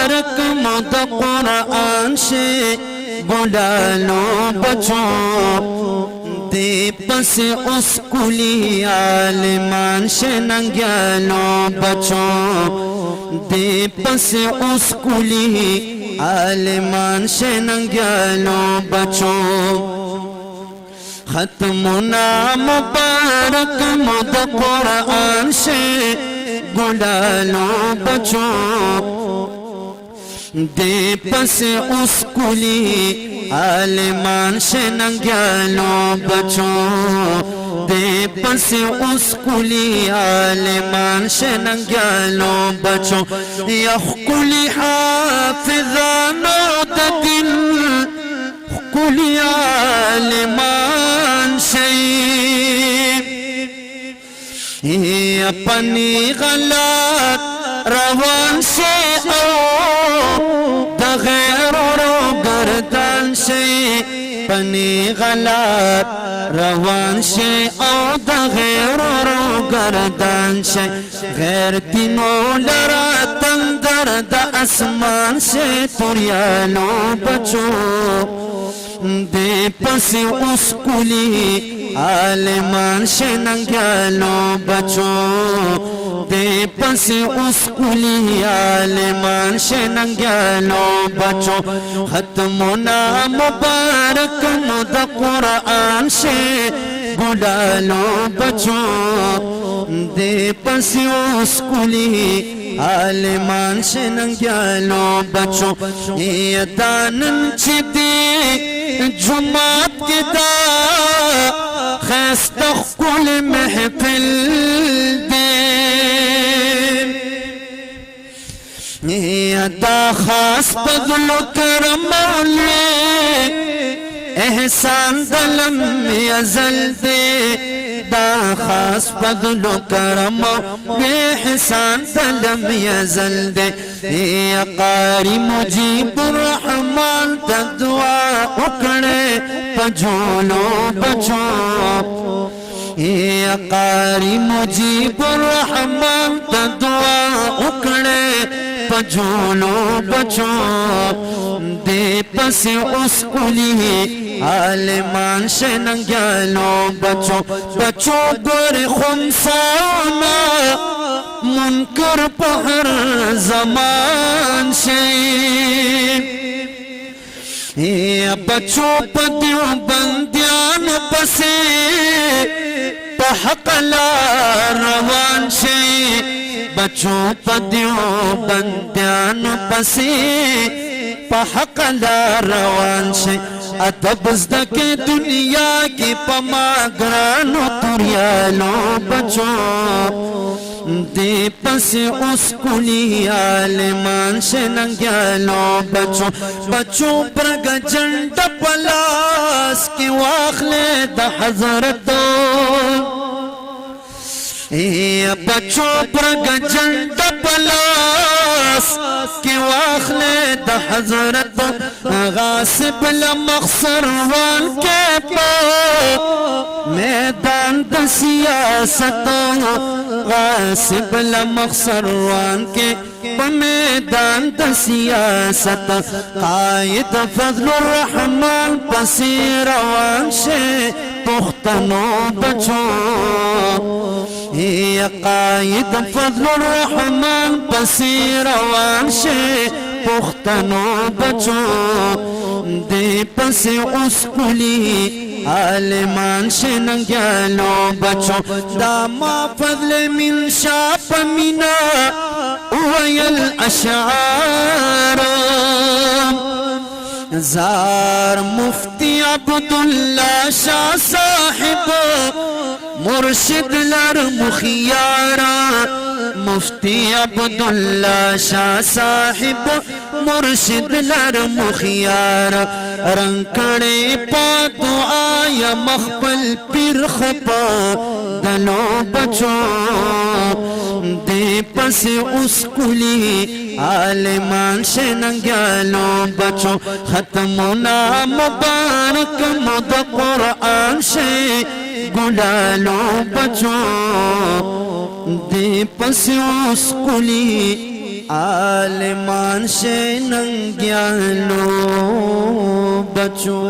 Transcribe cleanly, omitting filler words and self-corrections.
मुबारक मद कुरान से बुला लो बच्चों, दे पस स्कूली आलिमान से नंग्या लो बच्चों, दे पस स्कूली आलिमान से नंग्या लो बच्चों। खत्मुना मुबारक मद कुरान से बुला लो बच्चों, दे पस स्कूली आलिमान से नंग्या लो बच्चों, दे पस स्कूली आलिमान से नंग्या लो बच्चों। यखुली हाफिजानो दिन कुली आलिमान से अपनी गलत रवान से बगैर गर्दन से, अपनी गलत रवान से बगैर गर्दन से, गैर तीनों लड़ा तंगर द आसमान से तुरिया लो बच्चों, दे पस स्कूली आलिमान से नंग्या लो बच्चों, दे पस स्कूली आलिमान से नंग्या लो बच्चों। खत्मुना मुबारक मद कुरान से बुला लो बच्चों, दे पस स्कूली आलिमान से नंग्या लो बच्चों। ये दानन छिदी जुमात के दा खैस्त कुल महफिल दे, दा खास बदलो करम ले एहसान दलम अजल दे, दा खास बदलो करम एहसान दलम अजल दे। कारी मुजीब रहमान दुआ उकड़े पजोलो बच्चों, कारी मुजीब रहमान दुआ उकड़े पजोलो बच्चों, दे पस स्कूली आलिमान से नंग्या लो बच्चों। बच्चों पर खुमसाना मुनकर पहर जमान से, बच्चों पतियों बंदियान बसे पहकला रवान से, बच्चों पतियों बंदियान बसे पहकला रवान से। अदब के दुनिया की पमागरानो तुरिया लो बच्चों, दे पस स्कूली आलिमान से नंग्या लो बच्चों। बच्चों पर गजंड पलास की वाखले द हजरत, बच्चों पर गजंड पलास की वाखले द हजरत, गासिब लमखसर वान के पो मैदान द सियासत, गासिब लमखसर वान के मैदान द सियासत। कायद फजलुर रहमान पसीर वान से पुख्तनो बच्चों, कायद फजलुर रहमान पसीर वान से पुख्तनो बच्चों, दे पस स्कूली आलिमान से नंग्या लो बच्चों। दामा फजल मिन शाप मिना वयल अशार, जार मुफ्ती अब्दुल्ला शाह साहिब मुर्शिद लर मुखियारा, मुफ्ती अब्दुल्ला शाह साहिब मुर्शिद लर मुखियारा। रंकड़े पा दुआया मखबल पीर खपा दलो बच्चों, दे पस स्कूली आलिमान से नंग्या लो बच्चों। खत्मुना मुबारक मद कुरान से बुला लो बच्चों, दे पस स्कूली आलिमान तूफान से नंग्यालो बचो।